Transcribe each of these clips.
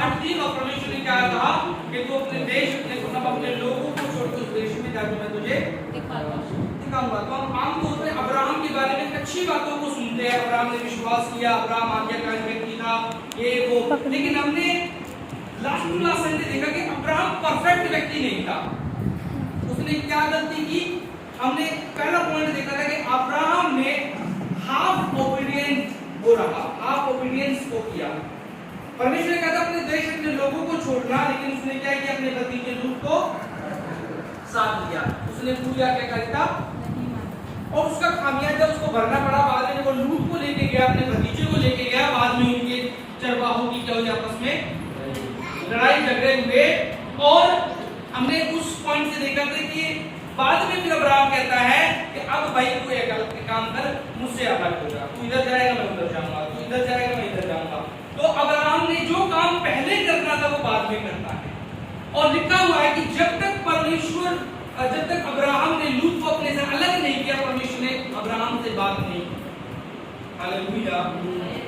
आहट दी और परमेश्वर ने क्या कहा कि तू अपने देश अपने लोगों को छोड़ के उस देश में जाकर मैं तुझे दिखाऊंगा। तो हम आमतौर पर अब्राहम के बारे में अच्छी बातों को सुनते हैं, अब्राहम ने विश्वास किया, अब्राहम आज्ञाकारी व्यक्ति था, ये वो, लेकिन हमने लास्ट संडे देखा कि अब्राहम परफेक्ट व्यक्ति नहीं था। उसने क्या गलती की? हमने पहला पॉइंट देखा था कि अब्राहम ने हाफ ओबीडियंट हो रहा, हाफ ओबीडियंस को किया। परमेश्वर ने कहा था अपने देश अपने लोगों को छोड़ना, लेकिन उसने क्या किया? अपने भतीजे लूत को साथ लिया, उसने पूजा क्या करता और उसका खामियाजा उसको भरना पड़ा। बाद में वो लूत को लेके गया, अपने भतीजे को लेके गया, बाद में उनके चरवाहों की क्या हुई? आपस में लड़ाई झगड़े हुए। और हमने उस पॉइंट से देखा था कि बाद में फिर अब्राहम कहता है कि अब भाई तू एक काम कर, मुझसे अलग हो जा, तू इधर जाएगा मैं उधर जाऊंगा, तू इधर जाएगा मैं इधर जाऊंगा। तो अब्राहम ने जो काम पहले करना था वो बाद में करता है। और लिखा हुआ है कि जब तक अब्राहम ने लूत को अपने से अलग नहीं किया, परमेश्वर ने अब्राहम से बात नहीं की। हालेलुया।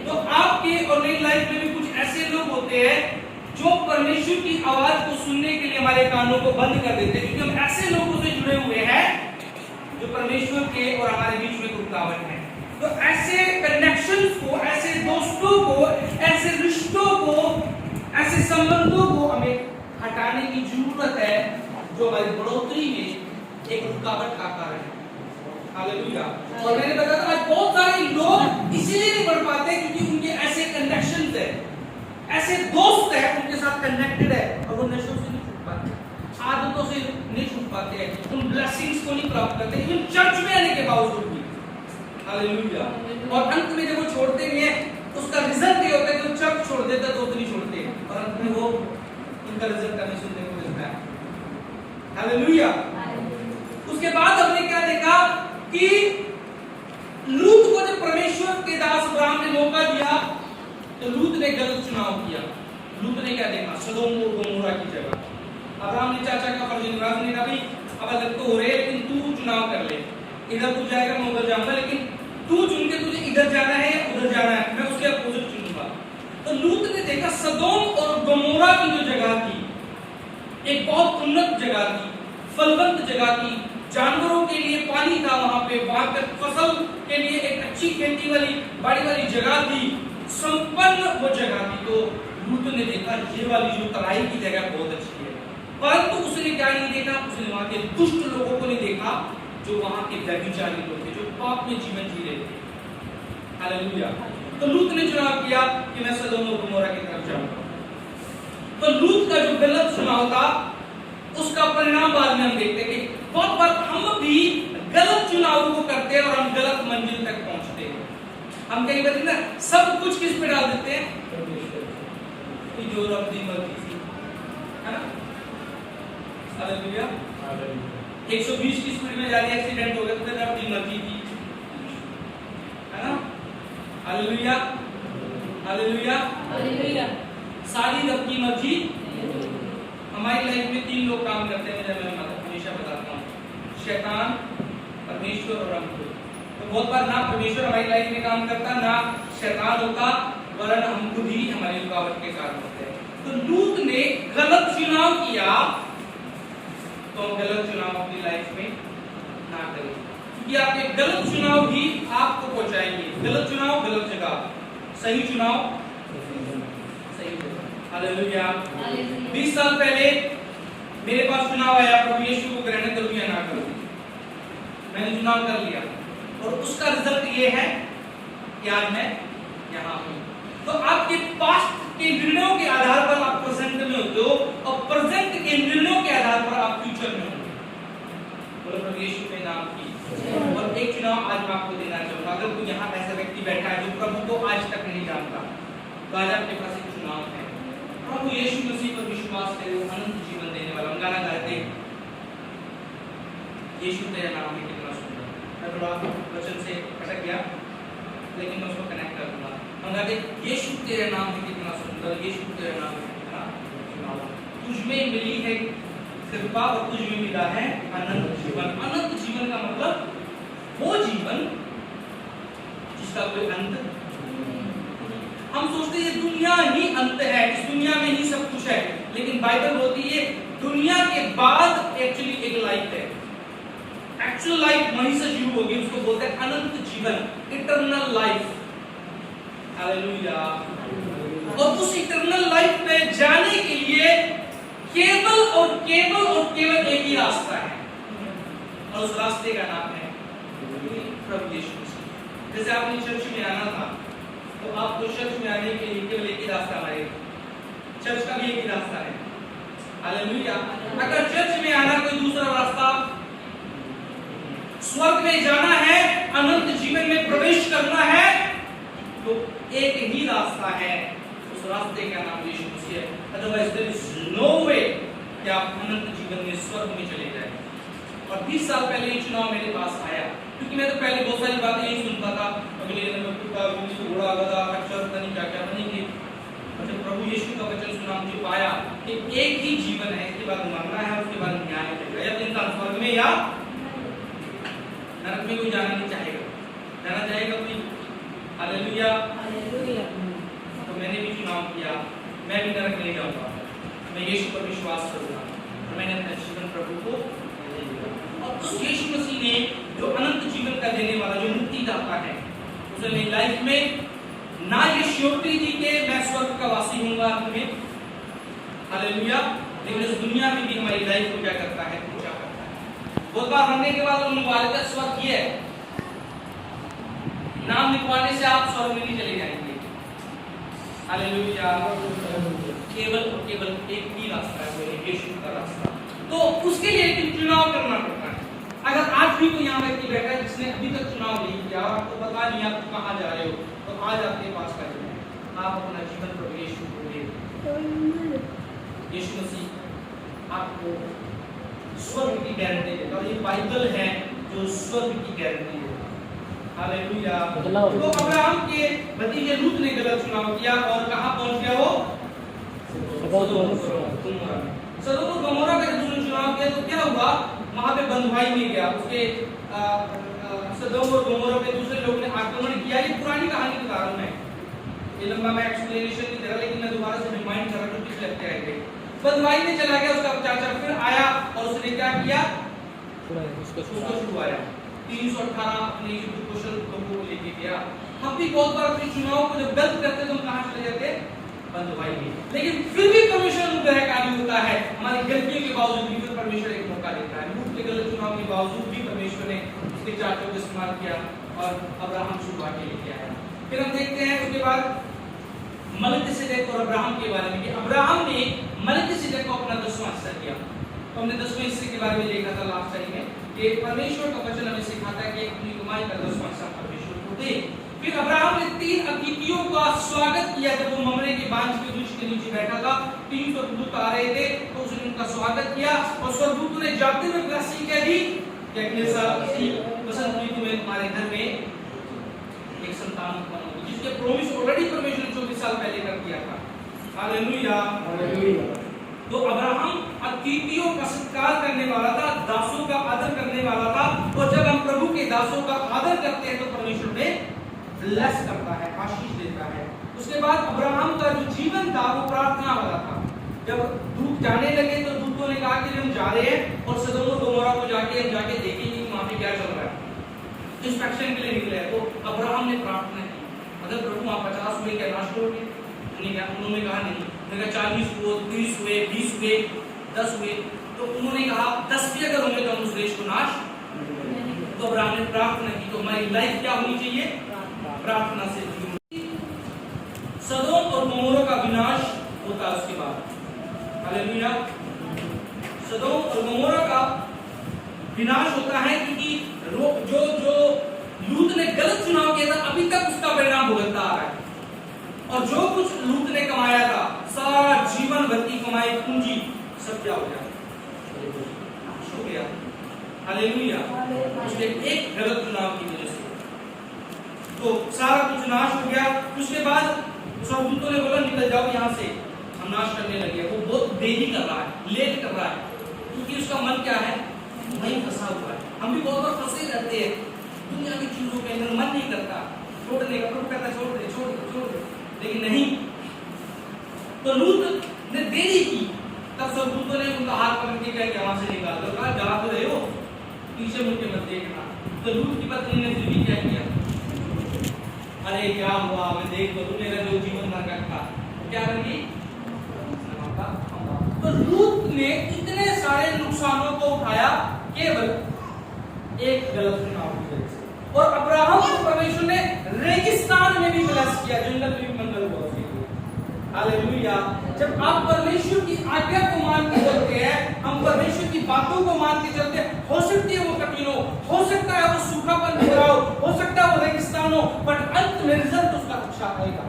तो आपके और मेरी लाइफ में भी कुछ ऐसे लोग होते हैं जो परमेश्वर की आवाज को सुनने के लिए हमारे कानों को बंद कर देते हैं, क्योंकि हम ऐसे लोगों से जुड़े हुए हैं जो परमेश्वर के और हमारे बीच में रुकावट है। तो ऐसे कनेक्शंस को, ऐसे दोस्तों को, ऐसे रिश्तों को, ऐसे संबंधों को हमें हटाने की जरूरत है जो हमारी बढ़ोतरी में एक रुकावट का कारण है। हालेलुया। और मैंने बताया था आज बहुत सारे लोग इसीलिए नहीं बढ़ पाते क्योंकि उनके ऐसे कनेक्शंस है, ऐसे दोस्त है, उनके साथ कनेक्टेड है और वो नशों से नहीं छूट पाते, आदतों से नहीं छूट पाते हैं, उन ब्लेसिंग्स को नहीं प्राप्त करते, इवन चर्च में आने के बावजूद भी। हालेलुया। और अंत में जब वो छोड़ते नहीं है उसका रिजल्ट ये होता है कि वो चर्च छोड़ देता है तो नहीं छोड़ते और अंत में वो उनका रिजल्ट हमें सुनने को मिलता है। हालेलुया। उसके बाद हमने क्या देखा कि लूत को जब परमेश्वर के दास अब्राहम ने मौका दिया तो लूत ने गलत चुनाव किया। लूत ने क्या देखा? सदोम और गमोरा की जगह। अब्राहम ने चाचा का फर्ज निभा, ने कहा भाई अब अलग तो हो रहे लेकिन तू चुनाव कर ले, इधर तू जाएगा मैं उधर जाऊंगा, लेकिन तू चुन के तुझे इधर जाना है उधर जाना है, मैं उसके अपोजिट चुनूंगा। तो लूत ने देखा सदोम और गमोरा की जो जगह थी एक बहुत उन्नत जगह थी, फलवंत जगह थी, जानवरों के लिए पानी था वहां पे, वहां पे फसल के लिए एक अच्छी खेती वाली बाड़ी वाली जगह थी, संपन्न वो जगह थी। तो लूत ने देखा ये वाली जो तराई की जगह बहुत अच्छी है, परंतु उसने क्या नहीं देखा? उसने वहां के दुष्ट लोगों को नहीं देखा जो वहां के व्यभिचारी लोग थे, जो पाप में जीवन जी रहे थे। हालेलुया। तो लूत ने चुनाव किया कि मैं सदोम और गमोरा की तरफ जाऊंगा। तो लूत का जो गलत चुनाव था उसका परिणाम बाद में हम देखते हैं कि बहुत बार हम भी गलत चुनाव को करते हैं और हम गलत मंजिल तक पहुंचते हैं। हम कई बार ना सब कुछ किस पे डाल देते हैं? जो रब दी मर्जी थी, है ना? हालेलुया। 120 की स्पीड में जा रही एक्सीडेंट हो गया तो रब दी मर्जी थी, है ना? हालेलुया। हालेलुया। हालेलुया। सारी रब की मर्जी। हमारी लाइफ में 3 लोग काम करते हैं, मैं हमेशा बताता हूँ, शैतान, परमेश्वर और हम खुद। तो बहुत बार ना परमेश्वर हमारी लाइफ में काम करता, ना शैतान होता, वरन हम खुद ही हमारी रुकावट के कारण होते हैं। तो लूत ने गलत चुनाव किया, तो हम गलत चुनाव अपनी लाइफ में ना करें, क्योंकि आपके गलत चुनाव ही आपको पहुंचाएंगे। गलत चुनाव गलत जगह, सही चुनाव सही जगह। हालेलुया। 20 साल पहले मेरे पास चुनाव आया प्रभु यीशु को ग्रहण करूं या ना करूं। मैंने चुनाव कर लिया और उसका रिजल्ट ये है कि आज मैं यहाँ हूँ। तो आपके पास्ट के निर्णयों के आधार पर आप प्रेजेंट में होते हो और प्रेजेंट के निर्णयों के आधार पर आप फ्यूचर में होते हो। प्रभु यीशु के नाम की। और एक चुनाव आज मैं आपको देना चाहूंगा। अगर कोई यहाँ ऐसा व्यक्ति बैठा है जो प्रभु को आज तक नहीं जानता, तो आज आपके पास एक चुनाव है। प्रभु यीशु मसीह पर विश्वास करो, अनंत जीवन देने वाला। हम गाना गाते यीशु तेरा नाम है कितना सुंदर। मैं थोड़ा वचन से भटक गया लेकिन मैं उसको कनेक्ट कर दूंगा। हम गाते यीशु तेरा नाम है कितना सुंदर, यीशु तेरा नाम है कितना सुंदर। तुझमें मिली है कृपा और तुझमें मिला है अनंत जीवन। अनंत जीवन का मतलब वो जीवन जिसका कोई अंत। हम सोचते हैं ये दुनिया ही अंत है, इस दुनिया में ही सब कुछ है, लेकिन बाइबल बोलती है दुनिया के बाद एक्चुअली एक लाइफ है। एक्चुअल लाइफ वहीं से शुरू होगी, उसको बोलते हैं अनंत जीवन, इटर्नल लाइफ। हालेलुया। और उस इटर्नल लाइफ में जाने के लिए केवल और केवल और केवल एक ही रास्ता है, और उस रास्ते का नाम है प्रभु यीशु मसीह। जैसे आपने चर्च में आना था, तो आपको चर्च में आने के लिए केवल एक ही रास्ता मिलेगा, चर्च का भी एक ही रास्ता है। हालेलुया। अगर चर्च में आना कोई दूसरा रास्ता, स्वर्ग में जाना है, अनंत जीवन में प्रवेश करना है, तो एक ही रास्ता है, उस रास्ते का नाम यीशु मसीह है। अदरवाइज देयर इज नो वे कि आप अनंत जीवन में स्वर्ग में चले जाएं। और 20 साल पहले ये चुनाव मेरे पास आया, क्योंकि मैं तो पहले बहुत सारी बातें यही सुनता था, अगले नंबर कुत्ता घोड़ा गधा अक्षर पता नहीं क्या क्या बनेंगे। जब प्रभु यीशु का वचन सुना, मुझे पाया कि एक ही जीवन है, इसके बाद मरना है, उसके बाद न्याय होगा। या तो इंसान स्वर्ग में या नरक में कोई जाना नहीं चाहेगा, जाना चाहेगा कोई? हालेलुया। तो मैंने भी चुनाव किया, मैं भी नरक नहीं जाऊंगा, मैं यीशु पर विश्वास करूंगा, और मैंने अपना जीवन प्रभु को दे दिया। और उस यीशु मसीह ने जो अनंत जीवन का देने वाला, जो मुक्तिदाता है, उसने मेरी लाइफ में ना ये श्योरिटी दी कि मैं स्वर्ग का वासी होऊंगा अंत में, हालेलुया, लेकिन इस दुनिया में भी हमारी लाइफ को क्या करता है, पूजा करता है। बहुत बार मरने के बाद उन वाले स्वर्ग ये है, नाम लिखवाने से आप स्वर्ग में नहीं चले जाएंगे। हालेलुया। केवल और केवल एक ही रास्ता है, वो है यीशु का रास्ता। तो उसके लिए एक चुनाव करना पड़ता है। अगर आज भी कोई यहाँ व्यक्ति बैठा है जिसने अभी तक चुनाव नहीं किया, आपको पता नहीं आप कहाँ जा रहे हो, तो आज आपके पास का दिन है, आप अपना जीवन प्रभु यीशु को दे। यीशु मसीह आपको स्वर्ग की गारंटी देता, और ये बाइबल है जो स्वर्ग की गारंटी देता। हालेलुया। तो अब्राहम के भतीजे लूत ने गलत चुनाव किया और कहाँ पहुंच गया वो? सदोम और गमोरा का जब चुनाव किया तो क्या हुआ? वहां पे बंधुआई में गया, उसके सदोम और गमोरा पे दूसरे लोग ने आक्रमण किया। ये पुरानी कहानी के कारण है, ये लंबा मैं एक्सप्लेनेशन नहीं दे रहा, लेकिन मैं दोबारा से रिमाइंड कर रहा हूं, पिछले हफ्ते आए थे। बंधुआई में चला गया, उसका चाचा फिर आया और उसने क्या किया? उसको छुड़वाया। 318 अपने युद्ध कुशल लोगों को लेके गया। हम भी बहुत बार अपने चुनाव को जब गलत करते तो हम कहां चले जाते? बंधुआई में। लेकिन फिर भी परमेश्वर अनुग्रहकारी होता है, हमारी गलतियों के बावजूद भी फिर परमेश्वर एक मौका देता है। लूत के गलत चुनाव के बावजूद भी परमेश्वर ने उसके चाचों को इस्तेमाल किया और अब्राहम छुड़वा के लेके आया। फिर हम देखते हैं उसके बाद मलिकिसेदेक और अब्राहम के बारे में कि अब्राहम ने मलिकिसेदेक को अपना 10वां हिस्सा दिया। तो हमने 10वें हिस्से के बारे में देखा था लास्ट टाइम में कि परमेश्वर का वचन हमें सिखाता है कि अपनी कमाई का 10वां हिस्सा परमेश्वर को दे। फिर अब्राहम ने 3 अतिथियों का स्वागत किया। जब वो ममरे के बांझ के वृक्ष के नीचे बैठा था, 3 स्वर्गदूत आ रहे थे, तो उसने उनका स्वागत किया और स्वर्गदूतों ने जाते हुए ब्लेसिंग कह दी कि अगले साल वसंत ऋतु में तुम्हारे घर में एक संतान उत्पन्न होगी, जिसके प्रॉमिस ऑलरेडी परमेश्वर ने 24 साल पहले कर दिया था। हालेलुया। तो अब्राहम अतिथियों का सत्कार करने वाला था, दासों का आदर करने वाला था, और जब हम प्रभु के दासों का आदर करते हैं तो परमेश्वर ने ब्लेस करता है, आशीष देता है। उसके बाद अब्राहम का जो जीवन था वो प्रार्थना वाला था। जब दूत जाने लगे तो दूतों ने कहा कि हम जा रहे हैं और सदोम और गमोरा को जाके देखेंगे कि वहां पे क्या चल रहा है, इंस्पेक्शन के लिए निकले। तो अब्राहम ने प्रार्थना की, अगर प्रभु वहां 50 हुए क्या नाश करोगे? उन्होंने कहा नहीं। उन्होंने कहा 40 हुए, 30 हुए, 20 हुए, 10 हुए। तो उन्होंने कहा 10 भी अगर होंगे तो हम उस देश को नाश। तो अब्राहम ने प्रार्थना की। तो हमारी लाइफ क्या होनी चाहिए? प्रार्थना से। सदोम और गमोरा का विनाश होता है उसके बाद। हालेलुया। सदोम और गमोरा का विनाश होता है क्योंकि जो लूत ने गलत चुनाव किया था, अभी तक उसका परिणाम भुगतता आ रहा है। और जो कुछ लूत ने कमाया था, सारा जीवन भर की कमाई पूंजी सब क्या हो गया? नाश हो गया। हालेलुया। उसने एक गलत चुनाव की वजह से तो सारा कुछ नाश हो गया। उसके बाद स्वर्गदूतों ने बोला निकल जाओ यहाँ से, हम नाश करने लगे। वो बहुत देरी कर रहा है, लेट कर रहा है, क्योंकि उसका मन क्या है? वहीं फंसा हुआ है। हम भी बहुत बार फंसे रहते हैं दुनिया की चीजों के अंदर, मन नहीं करता छोड़ने का, प्रभु कहता छोड़ दे, छोड़ दे, छोड़ दे। लेकिन नहीं, तो लूत ने देरी की। तब सब दूतों ने उनका हाथ पकड़ के कहा कि वहां से निकाल दो, कहा जा तो रहे हो, पीछे मुड़ के मत देखना। तो लूत की पत्नी ने फिर भी क्या किया, अरे क्या हुआ, मैं देख तो तू मेरा जो जीवन नरक था, क्या बन गई। तो लूत ने इतने सारे नुकसानों को उठाया केवल एक गलत चुनाव की वजह से। और अब्राहम को परमेश्वर ने रेगिस्तान में भी ब्लेस किया, जंगल में भी मंगल हुआ उसके लिए। हालेलुया। जब आप परमेश्वर की आज्ञा को मान के चलते हैं, हम परमेश्वर की बातों को मान के चलते हैं, हो सकती है वो कठिन हो सकता है वो सूखापन भरा हो सकता है वो रेगिस्तान हो, बट अंत में रिजल्ट उसका अच्छा आएगा।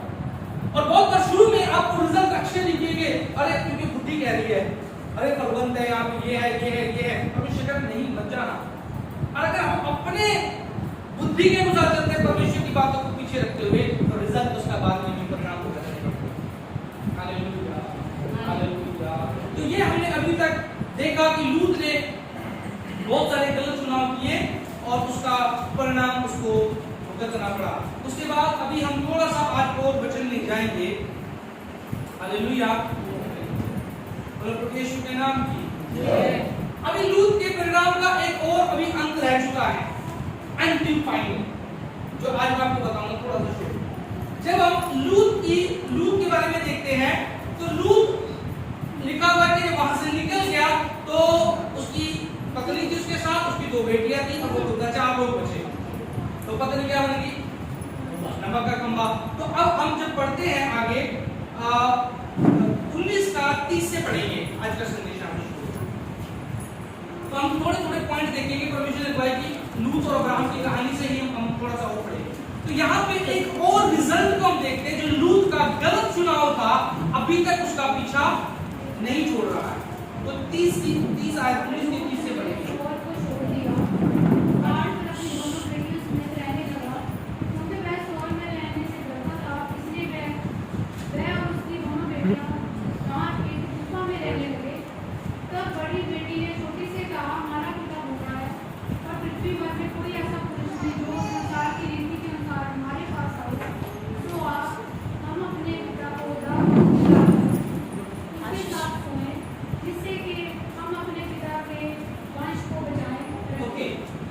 और बहुत बार शुरू में आपको रिजल्ट अच्छे दिखेंगे, अरे क्योंकि बुद्धि कह रही है, अरे प्रबंध है, आप ये है ये है ये है, परमेश्वर कहता नहीं मत जाना। और अगर हम अपने बुद्धि के अनुसार चलते हैं परमेश्वर की बातों को पीछे रखते हुए, तो रिजल्ट उसका बाद में भी परिणाम होगा। Hallelujah hallelujah. तो ये हमने अभी तक देखा कि लूत ने बहुत सारे गलत चुनाव किए और उसका परिणाम उसको भुगतना पड़ा। उसके बाद अभी हम थोड़ा सा आज और वचन में जाएंगे। हालेलुया, यीशु के नाम की। अभी लूत के परिणाम का एक और अभी अंत रह चुका है, अंतिम फाइनल, जो आज मैं आपको बताऊंगा थोड़ा सा शुरू। जब हम लूत के बारे में देखते हैं, तो लूत लिखा हुआ कि जब वहां से निकल गया तो उसकी पत्नी थी उसके साथ, उसकी 2 बेटियां थी, और वो 4 लोग बचे। तो पत्नी क्या बनेगी, नमक का खंभा। तो अब हम जब पढ़ते हैं आगे 19 का 30 से पढ़ेंगे आज का संदेश हम शुरू। तो हम थोड़े थोड़े पॉइंट देखेंगे परमेश्वर ने कहा कि लूत और अब्राहम की कहानी से ही हम थोड़ा सा और पढ़ेंगे। तो यहाँ पे एक और रिजल्ट को हम देखते हैं, जो लूत का गलत चुनाव था अभी तक उसका पीछा नहीं छोड़ रहा है। तो 30 आयत 19 की 30 से पढ़ेंगे।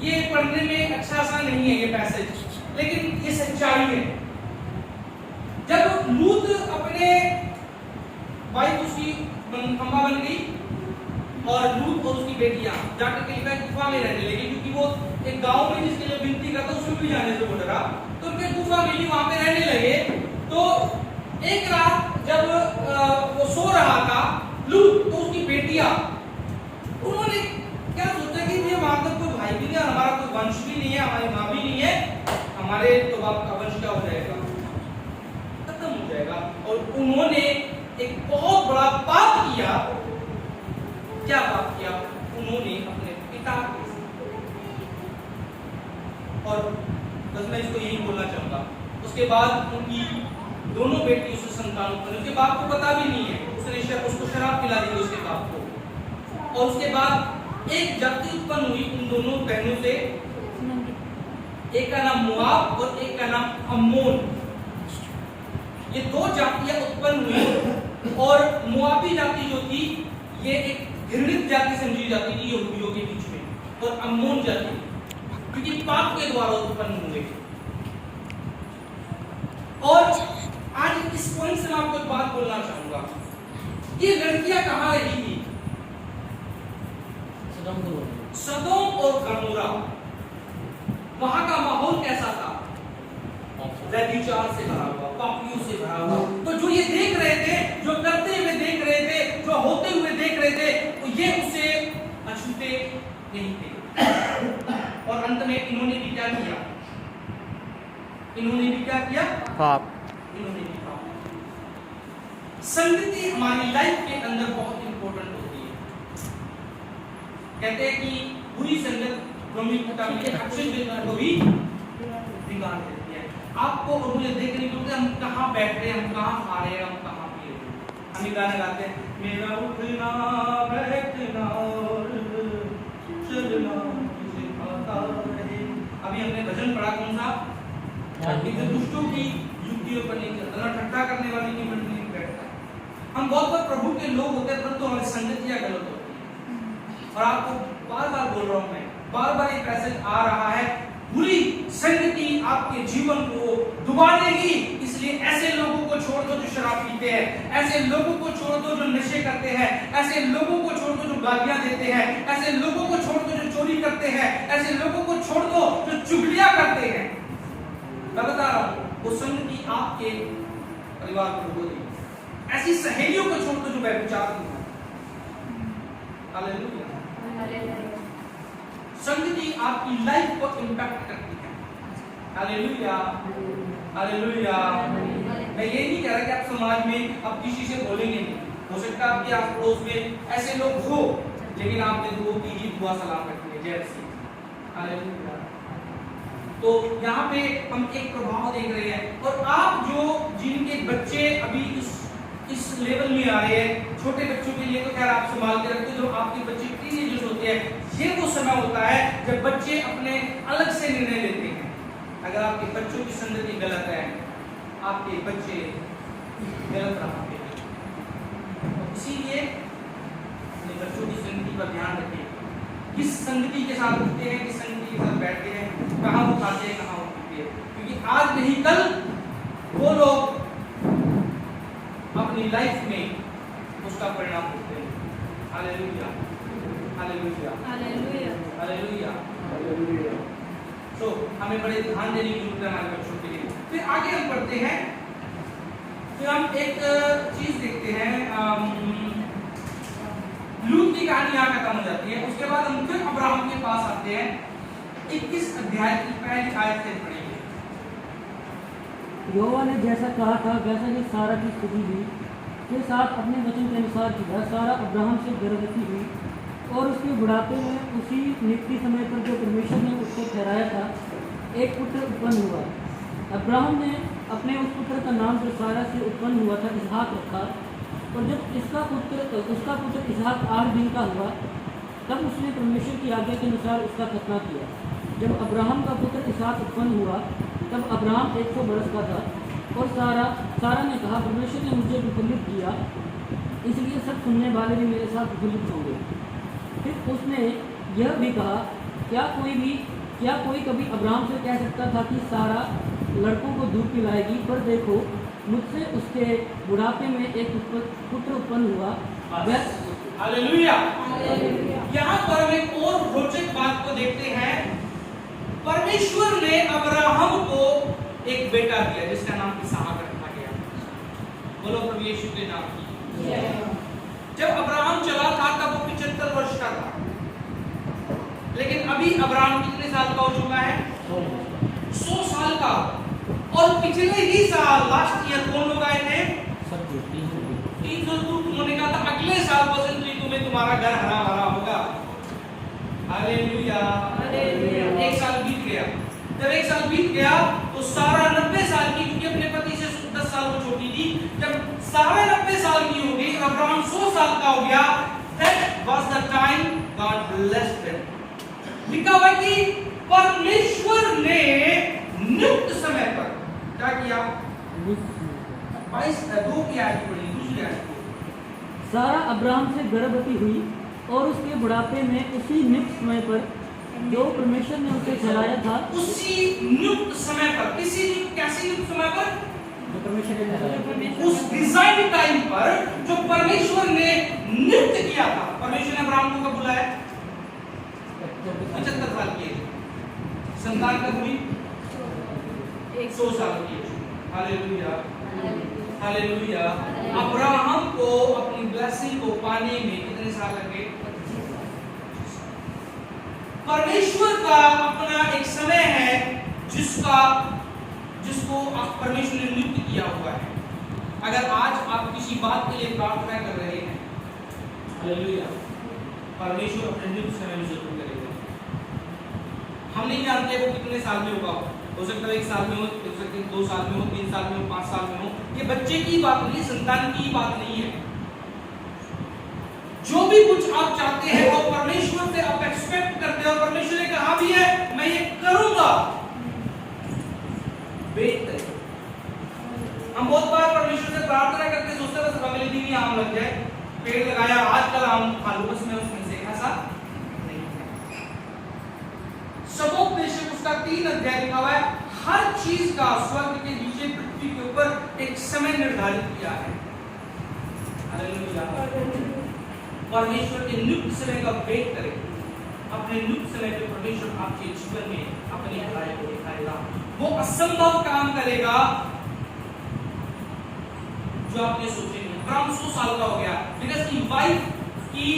ये पढ़ने में अच्छा सा नहीं है ये पैसेज, लेकिन ये सच्चाई है। जब लूत अपने वाइफ उसकी खंबा बन गई और लूत और उसकी बेटियां जाकर के गुफा में रहने लगी, क्योंकि वो एक गांव में जिसके लिए विनती करता उसमें भी जाने से वो डरा, तो उनके गुफा मिली, वहां पे रहने लगे। तो एक रात जब वो सो रहा था लूत, तो उसकी बेटियां उन्होंने क्या सोचा कि ये वहां तक कोई भाई भी नहीं है, हमारा कोई वंश भी नहीं है, हमारी माँ भी नहीं है, हमारे तो बाप का वंश क्या हो जाएगा, खत्म हो जाएगा। और उन्होंने एक बहुत बड़ा पाप किया। क्या पाप किया? उन्होंने अपने पिता के, और बस मैं इसको यही बोलना चाहूंगा। उसके बाद उनकी दोनों बेटी उसे संतान उत्पन्न, उसके बाप को पता भी नहीं है, उसको शराब पिला दी उसके बाप को। और उसके बाद एक जाति उत्पन्न हुई उन दोनों बहनों से, एक का नाम मोआब और एक का नाम अम्मोन। ये 2 जातियां उत्पन्न हुई, और मोआबी जाति जो थी ये एक घृणित जाति समझी जाती थी यहूदियों के बीच में, और अम्मोन जाति क्योंकि पाप के द्वारा उत्पन्न हुए। और आज इस पॉइंट से मैं आपको एक बात बोलना चाहूंगा, ये लड़कियां कहां रही थी? सदोम और गमोरा। वहां का माहौल कैसा था? व्यभिचार से भरा हुआ, पापियों से भरा हुआ। तो जो ये देख रहे थे, जो करते हुए देख रहे थे, जो होते हुए देख रहे थे, तो ये उसे अछूते नहीं थे। और अंत में इन्होंने भी क्या किया? इन्होंने भी क्या किया? पाप। इन्होंने भी पाप। संगति हमारी लाइफ के अंदर बहुत इंपॉर्टेंट होती है। कहते हैं कि बुरी संगत अच्छे व्यक्ति को भी बिगाड़ देती है। आपको और मुझे देखने को हम कहाँ बैठ रहे हैं, हम कहाँ खा रहे हैं, हम कहाँ पी रहे हैं। हम ये गाना गाते हैं, मेरा उठना बैठना और चलना सिखाता रहे। अभी हमने भजन पढ़ा कौन सा? दुष्टों की जुगतियों पर नहीं चलता, ना ठट्ठा करने वाली की मंडली में बैठता। हम बहुत बार प्रभु के लोग होते हैं परंतु हमारी संगतियां गलत होती है। और आपको बार बार बोल रहा हूं मैं, बार बार एक मैसेज आ रहा है, बुरी संगति आपके जीवन को डुबा देगी। इसलिए ऐसे लोगों को छोड़ दो जो शराब पीते हैं, ऐसे लोगों को छोड़ दो जो नशे करते हैं, ऐसे लोगों को छोड़ दो जो गालियां देते हैं, ऐसे लोगों को छोड़ दो जो चोरी करते हैं, ऐसे लोगों को छोड़ दो जो चुगलियां करते हैं। मैं बता रहा हूं, वो संगति आपके परिवार को डुबो देगी। ऐसी सहेलियों को छोड़ दो जो व्यभिचार करते हैं। हालेलुया। संगति आपकी लाइफ को इंपैक्ट करती है। Hallelujah, hallelujah. मैं ये नहीं कह रहा कि आप समाज में आप किसी से बोलेंगे नहीं, हो सकता है आपके आस पड़ोस में ऐसे लोग हो, लेकिन आपने दो तीजी दुआ सलाम रखी है, जय श्री। हालेलुया। तो यहाँ पे हम एक प्रभाव देख रहे हैं। और आप जो जिनके बच्चे अभी इस लेवल में आ रहे हैं, छोटे बच्चों के लिए तो खैर आप संभाल के रखते हो, जो आपके बच्चे टीनेजर्स होते हैं, ये वो समय होता है जब बच्चे अपने अलग से निर्णय लेते हैं। अगर आपके बच्चों की संगति गलत है, आपके बच्चे गलत राह पे हैं। इसीलिए अपने बच्चों की संगति पर ध्यान रखें, किस संगति के साथ उठते हैं, किस संगति के साथ बैठते हैं, कहाँ वो खाते हैं, कहाँ वो पीते हैं। क्योंकि आज नहीं कल वो लोग अपनी लाइफ में उसका परिणाम होते हैं। Hallelujah, hallelujah, hallelujah, hallelujah, hallelujah. तो हमें बड़े ध्यान देने की जरूरत है हमारे बच्चों के लिए। फिर आगे हम पढ़ते हैं, फिर हम एक चीज देखते हैं, लूत की कहानी यहाँ खत्म हो जाती है। उसके बाद हम फिर अब्राहम के पास आते हैं। 21 अध्याय की पहली आयत से पढ़ेंगे। यहोवा ने जैसा कहा था वैसा ही सारा की स्थिति हुई के साथ अपने वचन के अनुसार किया। सारा अब्राहम से गर्भवती हुई और उसके बुढ़ापे में उसी नियुक्ति समय पर जो परमेश्वर ने उसको ठहराया था, एक पुत्र उत्पन्न हुआ। अब्राहम ने अपने उस पुत्र का नाम जो सारा से उत्पन्न हुआ था इसहाक रखा। और जब उसका पुत्र इसहाक 8 दिन का हुआ, तब उसने परमेश्वर की आज्ञा के अनुसार उसका खतना किया। जब अब्राहम का पुत्र इसहाक उत्पन्न हुआ, तब अब्राहम 100 बरस का था। और सारा ने कहा, परमेश्वर ने मुझे विफलित किया, इसलिए सब सुनने वाले भी मेरे साथ विफलित होंगे। फिर उसने यह भी कहा, क्या कोई कभी अब्राहम से कह सकता था कि सारा लड़कों को दूध पिलाएगी? पर देखो, मुझसे उसके बुढ़ापे में एक पुत्र उत्पन्न हुआ। हालेलुया। यहाँ पर हम एक और रोचक बात को देखते हैं। परमेश्वर ने अब्राहम को एक बेटा दिया जिसका नाम इसहाक रखा गया। बोलो प्रभु यीशु के नाम की। जब अब्राहम चला था तब वो 75 वर्ष का था, लेकिन अभी अब्राहम कितने साल का हो चुका है? 100 साल का। और पिछले ही साल लास्ट ईयर कौन लोग आए थे? 300 उन्होंने कहा था अगले साल बसंत ऋतु में तुम्हारा घर हरा भरा होगा। Hallelujah, hallelujah. 1 साल बीत गया। जब 1 साल बीत गया तो सारा 90 साल की, क्योंकि अपने पति से 10 साल वो छोटी थी, जब सारा 90 साल की हो गई, अब्राहम 100 साल का हो गया। That was the time God blessed them. लिखा हुआ कि परमेश्वर ने नियुक्त समय पर क्या किया? 22 की आयत पढ़ी, दूसरी आयत। सारा अब्राहम से गर्भवती हुई और उसके बुढ़ापे में उसी नियुक्त समय पर जो परमेश्वर ने उसे ठहराया था, उसी नियुक्त समय पर, किसी कैसी नियुक्त समय पर? जो परमेश्वर ने ठहराया, उस डिजाइन टाइम पर जो परमेश्वर ने नियुक्त किया था। परमेश्वर ने अब्राहम को कब बुलाया? 75 साल की। संतान कब हुई? 100 साल की। Hallelujah, hallelujah. अब्राहम को अपनी ब्लेसिंग को पाने में कितने साल लगे? परमेश्वर का अपना एक समय है जिसको आप परमेश्वर ने नियुक्त किया हुआ है। अगर आज आप किसी बात के लिए प्रार्थना कर रहे हैं, हालेलुया, परमेश्वर अपने नियुक्त समय में जरूर करेगा। हम नहीं जानते वो कितने साल में होगा। हो सकता है 1 साल में हो, हो सकता है 2 साल में हो, 3 साल में हो, 5 साल में हो। ये बच्चे की बात नहीं, संतान की बात नहीं है। जो भी कुछ आप चाहते हैं और परमेश्वर से आप एक्सपेक्ट करते हो, परमेश्वर ने कहा भी है मैं ये करूंगा, वेट करें। हम बहुत बार परमेश्वर से प्रार्थना करते सोचते बस अगले दिन ही आम लग जाए, पेड़ लगाया आज कल आम खा लो बस मैं उसमें से, ऐसा नहीं है। सबोपदेश उसका 3 अध्याय लिखा हुआ है, हर चीज का स्वर्ग के नीचे पृथ्वी के ऊपर एक समय निर्धारित किया है। हालेलुया। परमेश्वर के नियुक्त समय का वेट करें, अपने नियुक्त समय पे परमेश्वर आपके जीवन में अपनी भलाई को दिखाएगा। वो असंभव काम करेगा जो आपने सोचे नहीं। अब्राहम 100 साल का हो गया बिकॉज़ की वाइफ की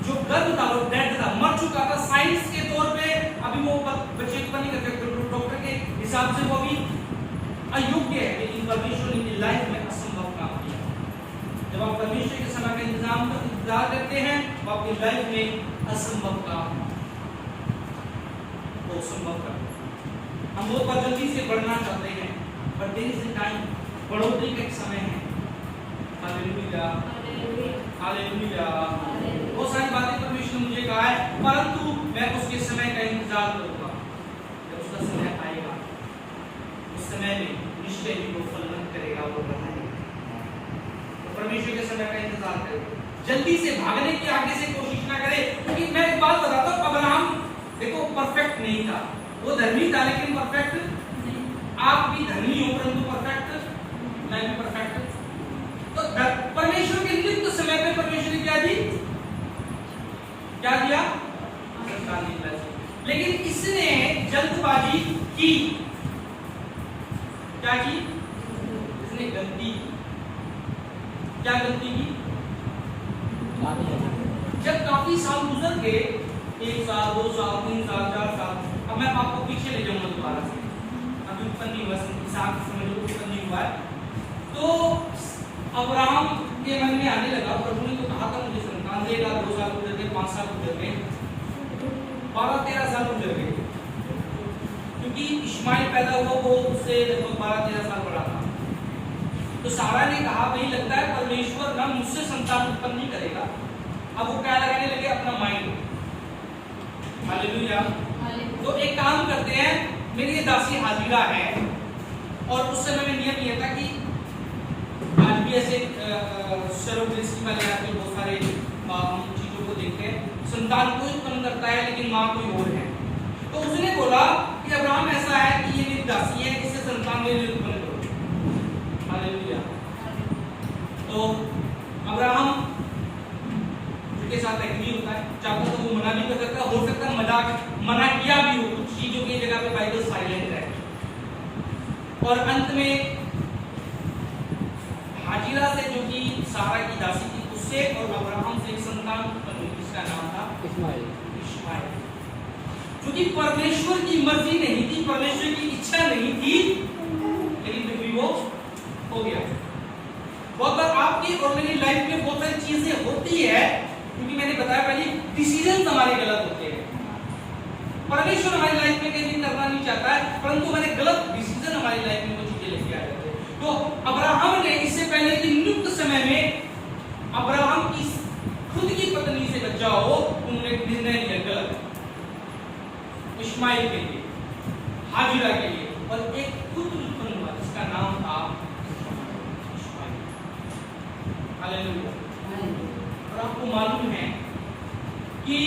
जो गर्भ था वो डेड था, मर चुका था। साइंस के तौर पे अभी वो बच्चे उत्पन्न नहीं कर सकते, डॉक्टर के हिसाब से वो भी अयोग्य है, लेकिन परमेश्वर ने इनकी लाइफ में असंभव काम किया। जब आप परमेश्वर के समय का इंतजार करते हैं तो आपकी लाइफ में असंभव काम वो संभव करते हैं। हम बहुत बार जल्दी से बढ़ना चाहते हैं, but there is a time, बढ़ोतरी का एक समय है। Hallelujah, hallelujah. बहुत सारी बातें परमेश्वर ने मुझे कहा है, परंतु मैं उसके समय का इंतजार करूंगा। जब उसका समय आएगा उस समय में निश्चय ही वो फलन करेगा, वो बढ़ाएगा। तो परमेश्वर के समय का इंतजार करें, जल्दी से भागने की आगे से कोशिश ना करें। क्योंकि मैं एक बात बताता हूँ, अब्राहम देखो परफेक्ट नहीं था, वो धर्मी था लेकिन परफेक्ट। आप भी धर्मी हो परंतु परफेक्ट मैं भी परफेक्ट। तो परमेश्वर के नियुक्त समय पे परमेश्वर ने क्या दी, क्या दिया, लेकिन इसने जल्दबाजी की। क्या की? इसने गलती की। क्या गलती की? जब काफी साल गुजर गए, 1 साल 2 साल 3 साल 4 साल, अब मैं आपको पीछे ले जाऊंगा दोबारा से, अभी उत्पन्न नहीं हुआ, इसहाक समय जो उत्पन्न नहीं हुआ है, तो अब्राहम के मन में आने लगा, प्रभु ने तो कहा था मुझे संतान देगा। 2 साल गुजर गए, 5 साल गुजर गए, 12-13 साल गुजर गए, क्योंकि इश्माइल पैदा हुआ वो उससे लगभग 12-13 साल बड़ा था। तो सारा ने कहा भाई लगता है परमेश्वर ना मुझसे संतान उत्पन्न नहीं करेगा। अब वो क्या लगाने लगे, अपना माइंड। हालेलुया। तो एक काम करते हैं, मेरी दासी हाजिरा है, और उस समय में नियम यह था कि आज भी ऐसे सरोगेसी वाले आते बहुत सारे हम चीजों को देखते हैं, संतान को उत्पन्न करता है लेकिन माँ कोई और है। तो उसने बोला कि अब्राहम ऐसा है कि ये मेरी दासी है, इससे संतान मेरे लिए उत्पन्न करो। हालेलुया। तो अब्राहम के साथ एग्री होता है, चाहता तो वो मना भी कर सकता, हो सकता है मना किया भी हो, कुछ चीजों की जगह पे बाइबल साइलेंट है। और अंत में हाजिरा से, जो कि सारा की दासी थी, उससे और अब्राहम से एक संतान उत्पन्न हुई, जिसका नाम था इश्माइल। क्योंकि परमेश्वर की मर्जी नहीं थी, परमेश्वर की इच्छा नहीं थी, लेकिन फिर भी वो हो गया। बहुत बार आपकी और मेरी लाइफ में बहुत सारी चीजें होती है, क्योंकि मैंने बताया पहले डिसीजन हमारे गलत होते हैं। परमेश्वर हमारी लाइफ में कहीं करना नहीं चाहता है, परंतु हमारे गलत डिसीजन हमारी लाइफ में वो चीजें लेके आ जाते हैं। तो अब्राहम ने इससे पहले कि नियुक्त समय में अब्राहम की खुद की पत्नी से बच्चा हो, उन्होंने निर्णय लिया गलत, इश्माइल के लिए, हाजिरा के लिए, और एक पुत्र उत्पन्न हुआ जिसका नाम था इश्माइल। हालेलुया। और आपको मालूम है कि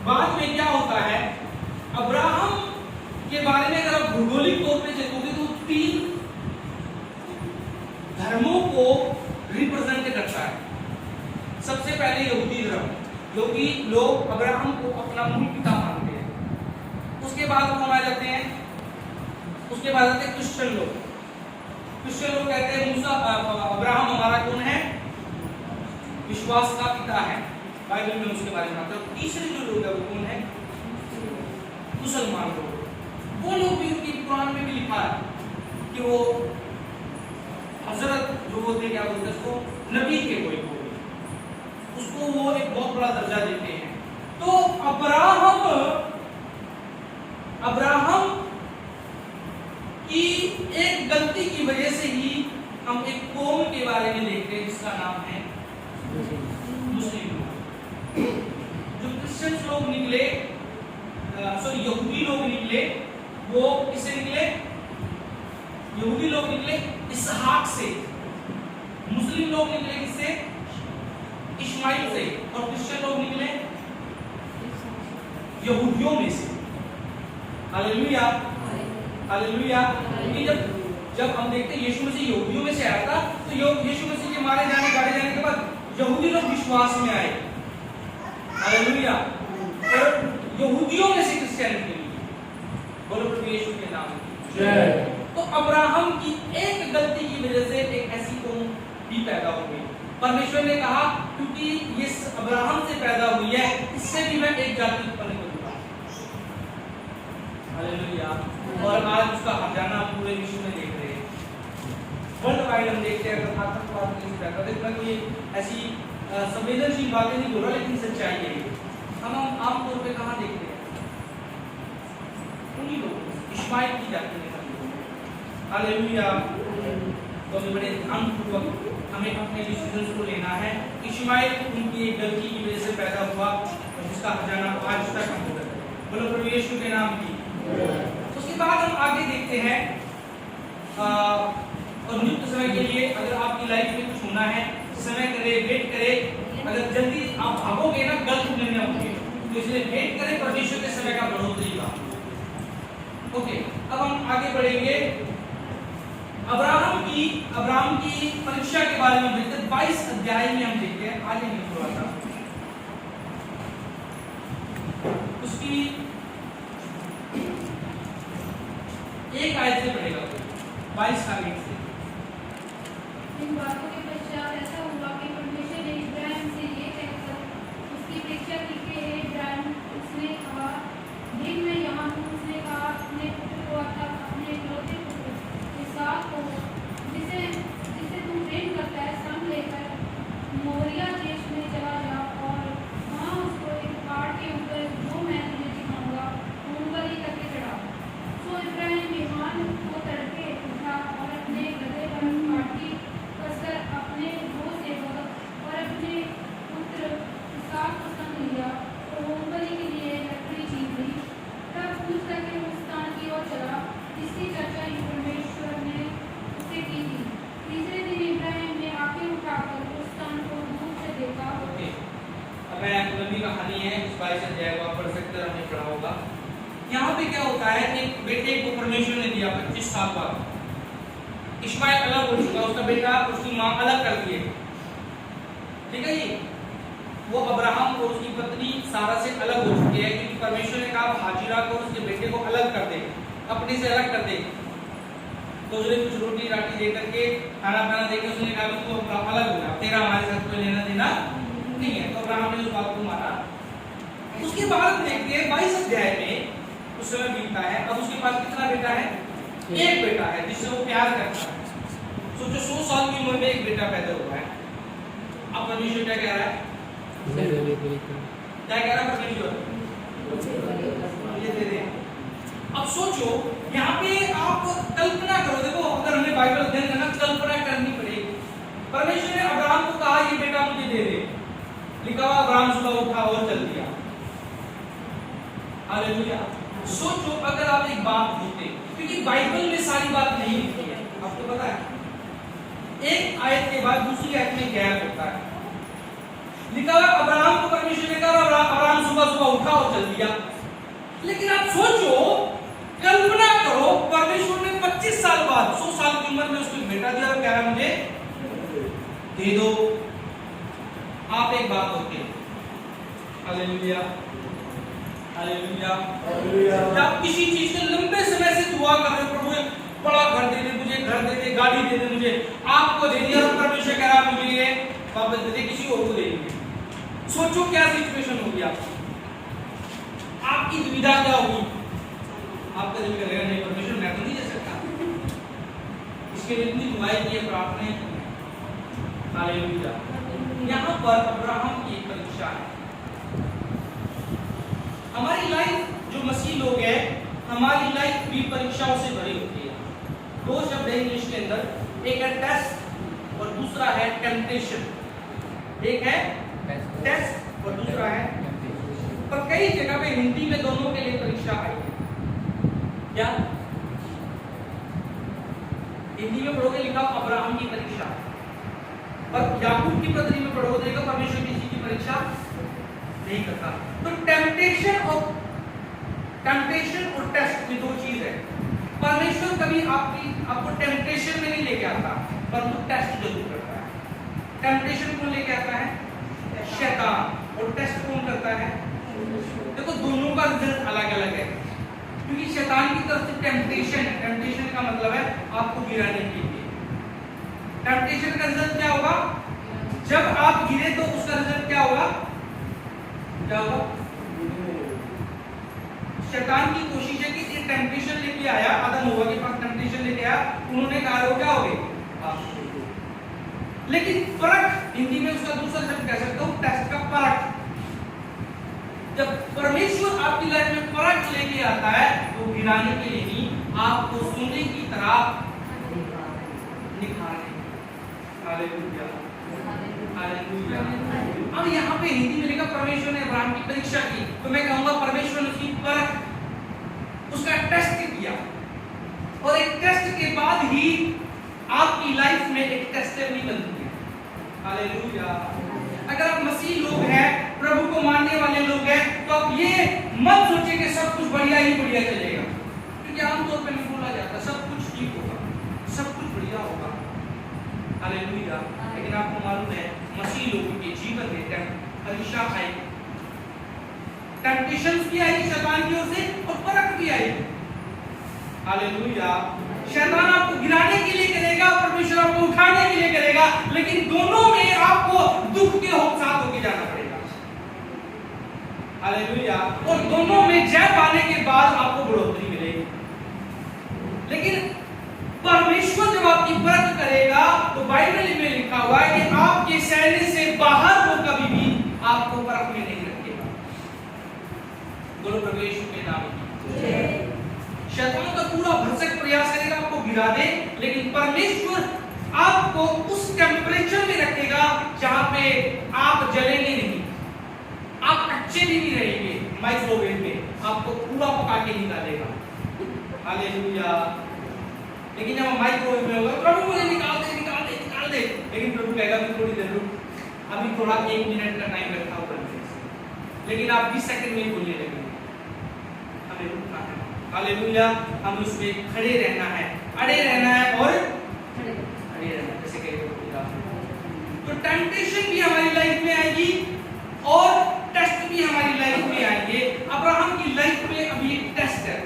बाद में क्या होता है, अब्राहम के बारे में अगर आप भौगोलिक तौर पे देखोगे तो 3 धर्मों को रिप्रेजेंट करता है। सबसे पहले यहूदी धर्म, यहूदी लोग अब्राहम को अपना मूल पिता मानते हैं। उसके बाद कौन आ जाते हैं, उसके बाद आते हैं क्रिश्चियन लोग। क्रिश्चियन लोग कहते हैं मूसा, अब्राहम हमारा कौन है, विश्वास का पिता है, बाइबल में उसके बारे में आता है। तीसरे जो लोग है वो कौन है, मुसलमान लोग। वो लोग भी उनकी कुरान में भी लिखा है कि वो हजरत जो होते क्या बोलते हैं उसको, नबी के कोई को उसको वो एक बहुत बड़ा दर्जा देते हैं। तो अब्राहम की एक गलती की वजह से ही हम एक कौम के बारे में देखते हैं जिसका नाम है मुस्लिम। जो क्रिश्चियन लोग निकले, यहूदी लोग निकले, वो किससे निकले, यहूदी लोग निकले इसहाक से, मुस्लिम लोग निकले किससे? इस्माइल से, और क्रिश्चियन लोग निकले यहूदियों में से। Hallelujah, hallelujah. जब हम देखते हैं यीशु मसीह यहूदियों में से आया था, तो यीशु मसीह के मारे जाने गाड़े जाने के बाद यहूदी लोग विश्वास में आए। हालेलुया। और यहूदियों में से क्रिश्चियनिटी मिली। बोलो प्रभु यीशु के नाम जय। तो अब्राहम की एक गलती की वजह से एक ऐसी कौम भी पैदा हो गई। परमेश्वर ने कहा क्योंकि ये अब्राहम से पैदा हुई है, इससे भी मैं एक जाति उत्पन्न करूंगा। हालेलुया। और आज उसका खजाना पूरे विश्व में देख रहे हैं, वर्ल्ड वाइड हम देखते हैं। अगर आतंकवाद नहीं पैदा देखना, कोई ऐसी संवेदनशील बातें नहीं बोल रहा, लेकिन सच्चाई है। हम आमतौर पे कहाँ देखते हैं? उन्हीं लोगों, इस्माइल की जाति में। हालेलुया। तो हमें बड़े ध्यानपूर्वक हमें अपने डिसीजंस को लेना है। इस्माइल उनकी एक गलती की वजह से पैदा हुआ, और जिसका खजाना आज तक हम बोलते हैं। बोलो प्रभु यीशु के नाम की। उसके बाद हम आगे देखते हैं, और नियुक्त समय के लिए अगर आपकी लाइफ में कुछ होना है, समय करे, वेट करे। अगर जल्दी आप भागोगे ना, गलत निर्णय होंगे, तो इसलिए वेट करें परमेश्वर के समय का बढ़ोतरी का। ओके, अब हम आगे बढ़ेंगे। अब्राहम की परीक्षा के बारे में देखते हैं। 22 अध्याय में हम देखते हैं, आज हम थोड़ा सा उसकी एक आयत से पढ़ेगा, 22 का आयत से। इन बातों के पश्चात ऐसा हुआ कि परमेश्वर ने इब्राहिम से ये कहकर उसकी परीक्षा की कि हे इब्राहिम, उसने कहा, देख मैं यहाँ हूँ। उसने कहा, अपने पुत्र को अर्थात अपने इकलौते पुत्र इसहाक को, जिसे तू प्रेम करता है, संग लेकर मोरिया देश में चला जा, और वहाँ उसको एक पहाड़ के ऊपर, जो मैं तुझे दिखाऊंगा, होमबलि करके चढ़ा। सो इब्राहिम ईमान को तड़के उठा और अपने गदहे पर काठी कसकर अपने दो सेवक और अपने पुत्र इसहाक को संग लिया, और होमबलि के लिए लकड़ी चीर ली। तब कूच करके उस स्थान की ओर चला जिसकी चर्चा परमेश्वर ने उससे की थी। तीसरे दिन इब्राहिम ने आंखें उठाकर उस स्थान को दूर से देखा। अब मैं लंबी कहानी है, इस 22 अध्याय को आप पढ़ सकते हैं, हमने पढ़ा होगा। यहाँ पे क्या होता है, एक बेटे को परमेश्वर ने दिया 25 साल बाद। इस्माइल अलग हो चुका, उसका बेटा उसकी माँ अलग कर दिए, ठीक है जी। वो अब्राहम और उसकी पत्नी सारा से अलग हो चुके हैं, क्योंकि परमेश्वर ने कहा हाजिरा को उसके बेटे को अलग कर दे, अपने से अलग कर दे। तो उसने कुछ रोटी राटी दे करके, खाना पाना देकर उसने कहा तू अलग हो जा, तेरा हमारे साथ कोई लेना देना नहीं है। तो अब्राहम ने उस बात को माना। उसके बाद देखते हैं 22 अध्याय में उस समय बीतता है। अब उसके पास कितना बेटा है? एक बेटा है जिससे वो प्यार करता है। सोचो 100 साल की उम्र में एक बेटा पैदा हुआ है। अब परमेश्वर क्या कह रहा है? क्या कह रहा है परमेश्वर? ये दे दे। अब सोचो, यहाँ पे आप कल्पना करो। देखो, अगर हमें बाइबल अध्ययन करना, कल्पना करनी पड़ेगी। परमेश्वर ने अब्राहम को कहा ये बेटा मुझे दे दे, लिखा हुआ अब्राहम सुबह उठा और चल दिया। हालेलुया। सोचो अगर आप एक बाप होते, क्योंकि बाइबल में सारी बात नहीं लिखी है, आपको पता है। एक आयत के बाद दूसरी आयत में गैप होता है। लिखा हुआ अब्राहम को परमेश्वर ने कहा अब्राहम सुबह सुबह उठा और चल दिया। लेकिन आप सोचो, कल्पना करो, परमेश्वर ने 25 साल बाद 100 साल की उम्र में उसको बेटा दिया और कह रहा मुझे दे दो। आप एक बात होते। Hallelujah, hallelujah, hallelujah. आप किसी चीज के लंबे समय से दुआ कर रहे हो, प्रभु बड़ा घर दे दे मुझे, घर दे दे, गाड़ी दे दे मुझे, आपको दे दिया और परमेश्वर कह रहा मुझे ये वापस दे दे, किसी और को दे देंगे। सोचो क्या सिचुएशन होगी आपकी दुविधा क्या होगी? आपका दिल करेगा नहीं परमेश्वर मैं तो नहीं दे सकता। इसके लिए इतनी दुआएं की, प्रार्थनाएं की। हालेलुया। यहाँ पर अब्राहम की एक परीक्षा है। हमारी लाइफ जो मसीह लोग हैं, हमारी लाइफ भी परीक्षाओं से भरी होती है। दो शब्द है इंग्लिश के अंदर, एक है टेस्ट और दूसरा है टेम्पटेशन। एक है टेस्ट और दूसरा है, पर कई जगह पे हिंदी में दोनों के लिए परीक्षा आई है। क्या हिंदी में पढ़ोगे लिखा अब्राहम की परीक्षा, और याकूब की पत्री में पढ़ोगे देखो परमेश्वर किसी की परीक्षा नहीं करता। तो टेम्पटेशन और टेस्ट में दो चीज है। परमेश्वर कभी आपको टेम्पटेशन में नहीं लेके आता, परंतु टेस्ट जरूर करता है। टेम्पटेशन कौन लेके आता है? शैतान। और टेस्ट कौन करता है? देखो दोनों का रिजल्ट अलग अलग है, क्योंकि शैतान की तरफ से टेम्पटेशन है। टेम्पटेशन का मतलब है आपको गिराने के लिए। टेम्पटेशन का रिजल्ट क्या होगा? जब आप गिरे तो उसका रिजल्ट क्या होगा? क्या होगा? शैतान की कोशिश है कि ये टेम्पटेशन लेके आया, आदम हवा के पास टेम्पटेशन लेके आया, उन्होंने कहा वो क्या हो गए? लेकिन परख, हिंदी में उसका दूसरा शब्द कह सकता हूं टेस्ट का परख। जब परमेश्वर आपकी लाइफ में परख लेके आता है तो गिराने के लिए नहीं, आपको सोने की तरह निखारने। Hallelujah, hallelujah. अब यहाँ पे हिंदी में लिखा परमेश्वर ने अब्राहम की परीक्षा की, तो मैं कहूंगा परमेश्वर ने उसकी परख, उसका टेस्ट किया, और एक टेस्ट के बाद ही आपकी लाइफ में एक टेस्टिमनी बनती है। हालेलुया। अगर आप मसीह लोग हैं, प्रभु को मानने वाले लोग हैं, तो आप ये मत सोचिए कि सब कुछ बढ़िया ही बढ़िया चलेगा, क्योंकि आमतौर पर नहीं बोला जाता सब कुछ ठीक होगा, सब कुछ बढ़िया होगा। हालेलुया। लेकिन आपको मालूम है मसीह लोगों के जीवन में परीक्षा आई, टेम्पटेशंस भी आई शैतान की ओर से, और परख भी आई। हालेलुया। शैतान आपको गिराने के लिए करेगा, परमेश्वर आपको उठाने के लिए करेगा, लेकिन दोनों में आपको दुख के साथ होके जाना पड़ेगा। हालेलुया। और दोनों में जय पाने के बाद आपको बढ़ोतरी मिलेगी। लेकिन परमेश्वर जब आपकी परख करेगा तो बाइबल में लिखा हुआ है कि आपके सहने से बाहर वो कभी भी आपको परख में नहीं रखेगा। बोलो प्रभु यीशु के नाम में। शैतान का पूरा भरसक प्रयास करेगा आपको गिरा दे, लेकिन परमेश्वर आपको उस टेम्परेचर में रखेगा जहां पे आप जलेंगे नहीं, आप अच्छे भी नहीं रहेंगे। माइक्रोवेव में आपको पूरा पका के निकालेगा। हालेलुया। लेकिन जब माइक्रोवेव में होगा, प्रभु मुझे निकाल दे निकाल दे निकाल दे, लेकिन प्रभु कहेगा कि थोड़ी देर रुक, अभी थोड़ा 1 मिनट का टाइम रखा हुआ है, लेकिन आप 20 सेकंड में बोलने लगेंगे। हमें रुकना है। हालेलुया। हम उसमें खड़े रहना है, अड़े रहना है और खड़े रहना, जैसे कहते तो टेम्पटेशन भी हमारी लाइफ में आएगी और टेस्ट भी हमारी लाइफ में आएंगे। अब्राहम की लाइफ में अभी एक टेस्ट है।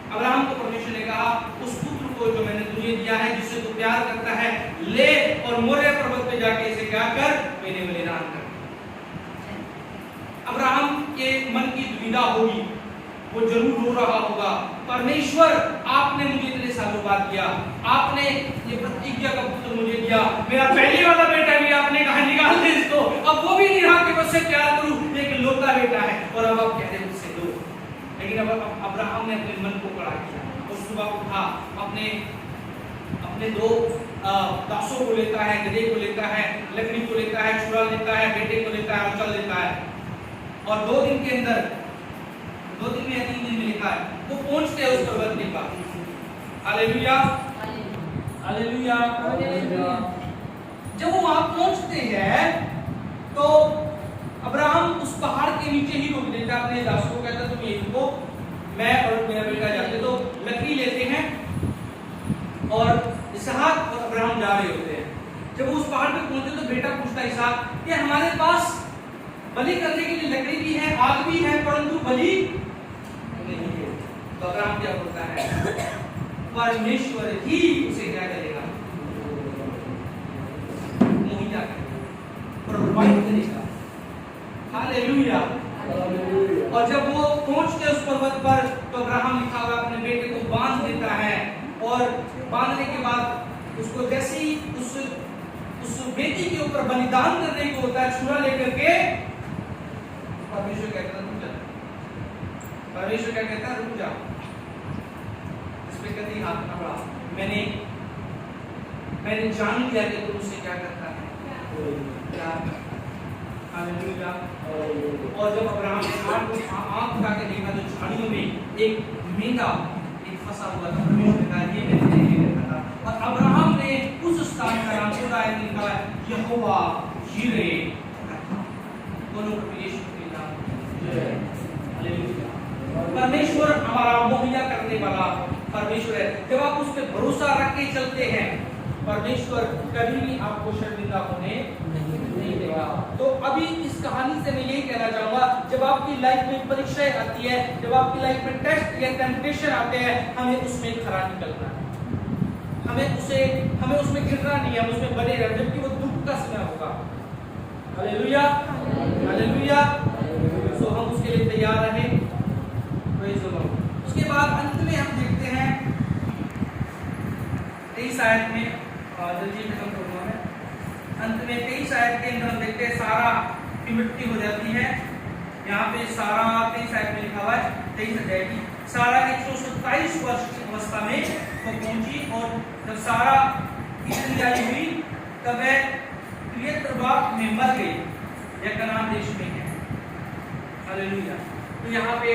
अब्राहम को परमेश्वर ने कहा उस पुत्र को जो मैंने तुझे दिया है, जिससे तू प्यार करता है, ले और मोरिया पर्वत पे जाके इसे क्या कर, मेरे बलिदान कर। अब्राहम के मन की दुविधा होगी, वो जरूर रो रहा होगा, परमेश्वर आपने मुझे इतने सालों बाद दिया, आपने ये प्रतिज्ञा का पुत्र मुझे दिया, मेरा पहले वाला बेटा भी आपने कहा निकाल दे इसको, अब वो भी नहीं रहा कि मुझसे प्यार करूं, एक लौता बेटा है, और अब आप कहते हैं मुझसे दो। लेकिन अब अब्राहम ने अपने मन को कड़ा किया और सुबह उठा, अपने 2 दासों को लेता है, गधे को लेता है, लकड़ी को लेता है, छुरा लेता है, बेटे को लेता है और चल देता है। और 2 दिन के अंदर, 2 दिन में या 3 दिन में लिखा है, वो पहुंचते हैं उस पर्वत के पास। Hallelujah, hallelujah. जब वो वहां पहुंचते हैं तो अब्राहम उस पहाड़ के नीचे ही रोक देता, अपने दासों को कहता तुम यहीं रुको, मैं और मेरा बेटा जाते। तो लकड़ी लेते हैं और इसहाक और अब्राहम जा रहे होते हैं। जब वो उस पहाड़ पे पहुंचे तो बेटा पूछता है इसहाक कि हमारे पास बलि करने के लिए लकड़ी भी है, आग भी है, परंतु बलि नहीं है। तो अब्राहम क्या बोलता है, परमेश्वर ही उसे क्या करेगा, मुहैया करेगा, प्रोवाइड करेगा। हालेलुया। और जब वो पहुंचते उस पर्वत पर तो अब्राहम लिखा हुआ अपने बेटे को बांध देता है, और बांधने के बाद उसको जैसे ही उस बेटी के ऊपर बलिदान करने को होता है, छुरा लेकर के, परमेश्वर कहता है रुक जा, परमेश्वर क्या कहता है रुक जा। इस पे कहती हाथ ना बढ़ा, मैंने जान लिया कि तुम उससे क्या करता है, प्यार। हालेलुया। और जब अब्राहम ने आंख उठा के देखा तो झाड़ियों में एक मेंढा एक फंसा हुआ था। परमेश्वर ने कहा ये मेरे परमेश्वर है। जब आप उस पर भरोसा रख के चलते हैं, परमेश्वर कभी भी आपको शर्मिंदा होने नहीं देगा। तो अभी इस कहानी से मैं यही कहना चाहूंगा, जब आपकी लाइफ में परीक्षाएं आती है, जब आपकी लाइफ में टेस्ट या टेम्पटेशन आते हैं, हमें उसमें खरा निकलना है, हमें उसमें गिरना नहीं है, हम उसमें बने रहना, जबकि वो दुख का समय होगा। Hallelujah, hallelujah. सो हम उसके लिए तैयार रहें। Praise the Lord. उसके बाद अंत में हम देखते हैं 23 आयत में, जल्दी खत्म करूंगा मैं, अंत में 23 आयत के अंदर हम देखते हैं सारा की मृत्यु हो जाती है। यहाँ पे सारा 23 आयत में लिखा हुआ है, 23 अध्याय की, सारा 127 वर्ष की अवस्था में वो पहुंची, और जब सारा इतनी आई हुई तब वह किर्यतअर्बा में मर गई, यह कनान देश में है। हालेलुया। तो यहाँ पे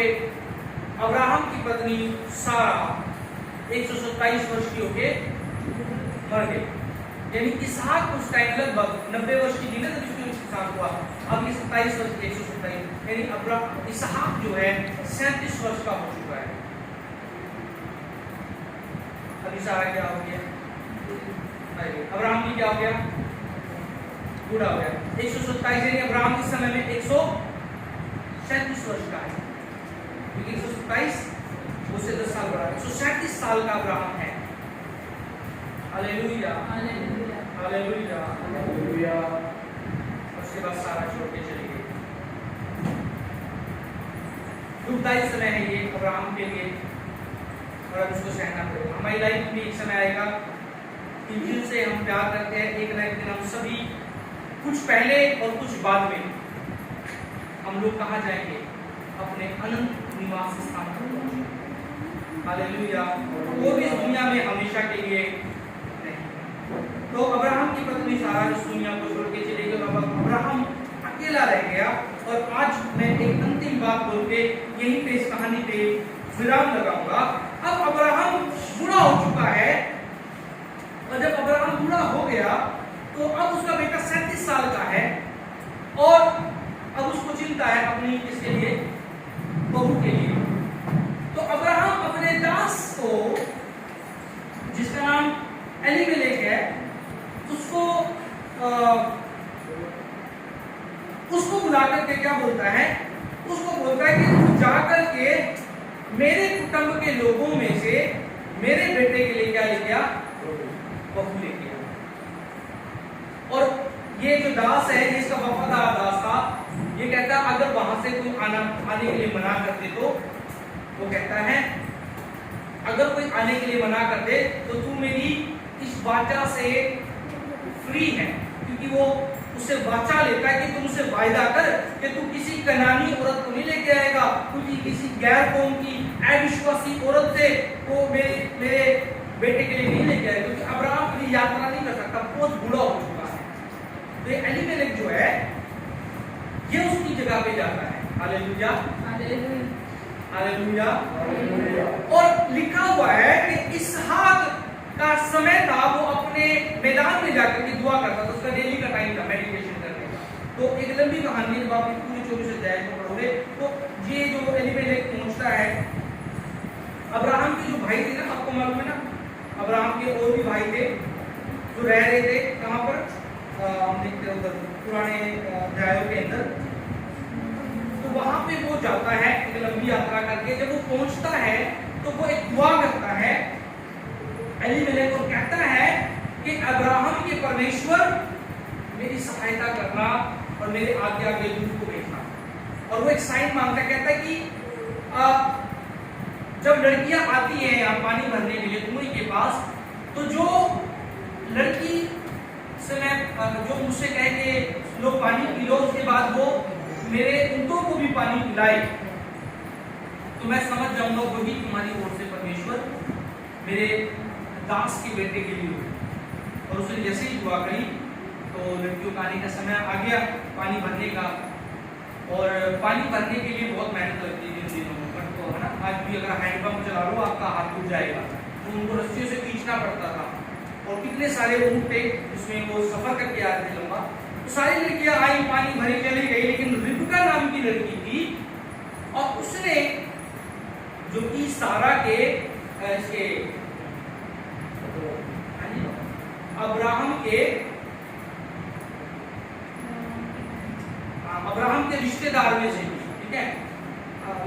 अब्राहम की पत्नी सारा 127 वर्ष की होके मर गई, यानी इसहाक उस टाइम लगभग 90 वर्ष की थी ना जब इसमें इसहाक हुआ। अब ये 27 वर्ष 127, यानी अब्राहम इसहाक जो है 37 वर्ष का हो चुका है। अभी सारा क्या हो गया, अब्राहम की क्या हो गया, बूढ़ा हो गया। 127 यानी अब्राहम के समय में 137 वर्ष का है, क्योंकि 127 उससे 10 साल बड़ा है, 137 साल का अब्राहम है। Hallelujah, hallelujah, hallelujah, hallelujah. उसके बाद सारा छोड़ के चली गई। दुखदायी समय है ये अब्राहम के लिए, और अब उसको सहना पड़ेगा। हमारी लाइफ में एक समय आएगा कि जिनसे हम प्यार करते हैं, एक ना एक दिन हम सभी, कुछ पहले और कुछ बाद में, हम लोग कहाँ जाएंगे, अपने अनंत निवास स्थान पर पहुंचेंगे। हालेलुया। वो भी इस दुनिया में हमेशा के लिए नहीं। तो अब्राहम की पत्नी सारा इस दुनिया को छोड़ के चली गई, अब्राहम अकेला रह गया। और आज मैं एक अंतिम बात बोल के यहीं पे इस कहानी पे विराम लगाऊंगा। अब अब्राहम बूढ़ा हो चुका है, और जब अब्राहम बूढ़ा हो गया तो अब उसका बेटा 37 साल का है, और अब उसको चिंता है अपनी किसके लिए, बहू के लिए। तो अब्राहम अपने दास को, जिसका नाम एलीमेलेक है, उसको बुला करके क्या बोलता है, उसको बोलता है कि तू जाकर के मेरे कुटुंब के लोगों में से मेरे बेटे के लिए क्या लेके आ, बहू लेके आ। और ये जो दास है, जिसका वफादार दास था, ये कहता है अगर वहां से कोई आने के लिए मना करते तो, वो कहता है अगर कोई आने के लिए मना कर दे तो तू मेरी इस वाचा से फ्री है, क्योंकि वो उससे वाचा लेता है कि तुम उससे वायदा कर कि तू किसी कनानी औरत को नहीं लेके आएगा, क्योंकि किसी गैर कौम की अविश्वासी औरत से वो मेरे बेटे के लिए नहीं लेके आएगा, क्योंकि अब्राहम अपनी यात्रा नहीं कर सकता, बहुत बूढ़ा हो चुका है। तो एलीमेलेक जो है ये उसकी जगह पे जाता है। Hallelujah, hallelujah, hallelujah. और लिखा हुआ है कि इसहाक का समय था, वो अपने मैदान में जाकर के दुआ करता था, उसका डेली का टाइम था मेडिटेशन करने का। तो एक लंबी कहानी, जब आप पूरे 24 अध्याय को पढ़ोगे तो ये जो एलीमेलेक पहुंचता है, अब्राहम के जो भाई थे ना, आपको मालूम है ना, अब्राहम के और भी भाई थे जो रह रहे थे कहां पर, हम देखते हैं उधर पुराने अध्यायों के अंदर। तो वहां पे वो जाता है एक लंबी यात्रा करके, जब वो पहुंचता है तो वो एक दुआ करता है एलीमेलेक, और कहता है कि अब्राहम के परमेश्वर मेरी सहायता करना और मेरे आज्ञा के दूत को भेजना। और वो एक साइन मांगता, कहता है कि जब लड़कियां आती हैं यहाँ पानी भरने के लिए कुएं के पास, तो जो लड़की से मैं जो मुझसे कहे कि लो पानी पी लो, उसके बाद वो मेरे ऊँटों को भी पानी पिलाए, तो मैं समझ जाऊंगा वही तुम्हारी ओर से परमेश्वर मेरे दास के बेटे के लिए। और उसने जैसे ही दुआ करी तो लड़कियों का आने का समय आ गया पानी भरने का। और पानी भरने के लिए बहुत मेहनत लगती है इन दिनों में, बट तो है ना, आज भी अगर हैंडपंप चला लो आपका हाथ टूट जाएगा, तो उनको रस्सियों से खींचना पड़ता था। और कितने सारे ऊँट थे जिसमें वो सफर करके आ रहे थे लंबा। तो सारी लड़कियां आई, पानी भरी चली गई, लेकिन रिबका नाम की लड़की थी, और उसने जो कि सारा के इसके अब्राहम के रिश्तेदार में से, ठीक है,